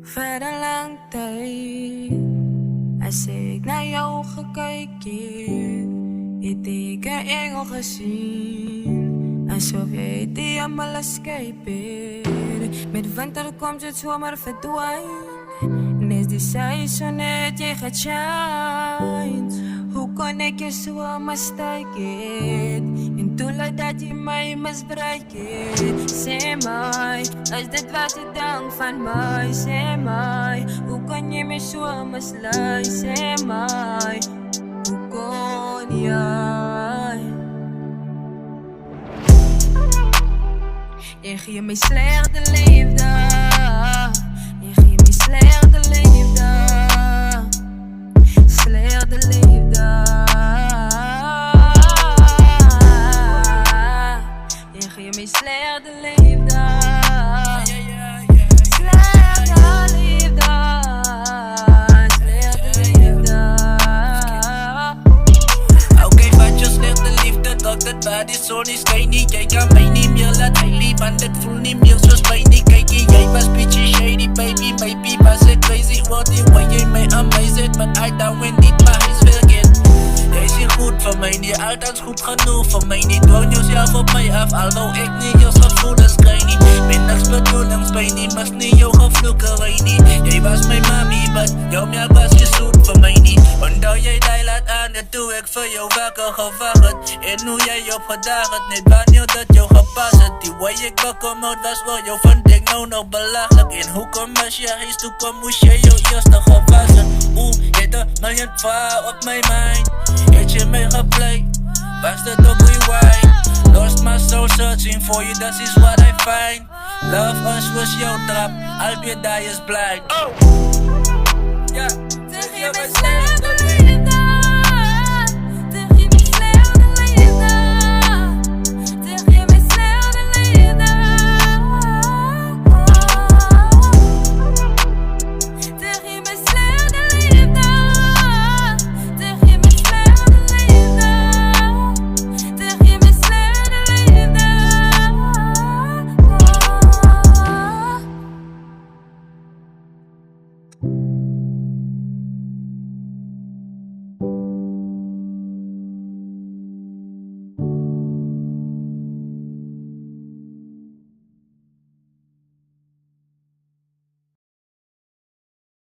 verder lang tijd. Als ik naar jou gekeken, heb ik een engel gezien. Alsof jij die allemaal escapen. Met winter komt het zomer verdwijnen. En is die seizoen net jij gaat shine. Hoe kon ik je zo missteken? En toen laat dat je mij misbruiken. Zeg mij, is dit wat je denkt van mij? Zeg mij, hoe kon je me zo misleiden? Zeg mij, hoe kon jij? Je geeft me slechte liefde. Je geeft me slechte liefde. Slechte liefde. Je geeft me slechte liefde. Slechte liefde. Slechte liefde. Oké, wat je slechte liefde, dat het bad is, zo is geen niet. Jij kan mij niet meer laten lief, want het voelt niet meer zoals bij die. Kijk, jij was bitchy shady, baby, maybe was it crazy. What the way jij mij amazed, but I don't win niet, maar hij is vergeet. Jij is goed voor mij, niet althans goed genoeg voor mij. Niet woon jezelf op mij af, al wou ik niet jouw gevoelens krijg niet. Ben niks bedoelings bij niet, mas niet jouw gevloekerij niet. Jij was mijn mami, but jouw melk was je zoet voor mij niet. Omdat jij die laat aan, dat doe ik voor jou wakker gewacht. En hoe jij opgedaagd, net wanneer dat jou gepast het. Die way ik welkom uit was voor jou, vond ik nou nog belachelijk. En hoe kom als je huis toe kwam, moest je jou eerst nog gewassen. Oeh, je hebt een miljoen vragen op mijn mind. Heb je mij geplay, was dat ook rewind. Lost my soul searching for you, that is what I find. Love us was jouw trap, I'll be die is blind. Oh! Ja, Zeg je me slechte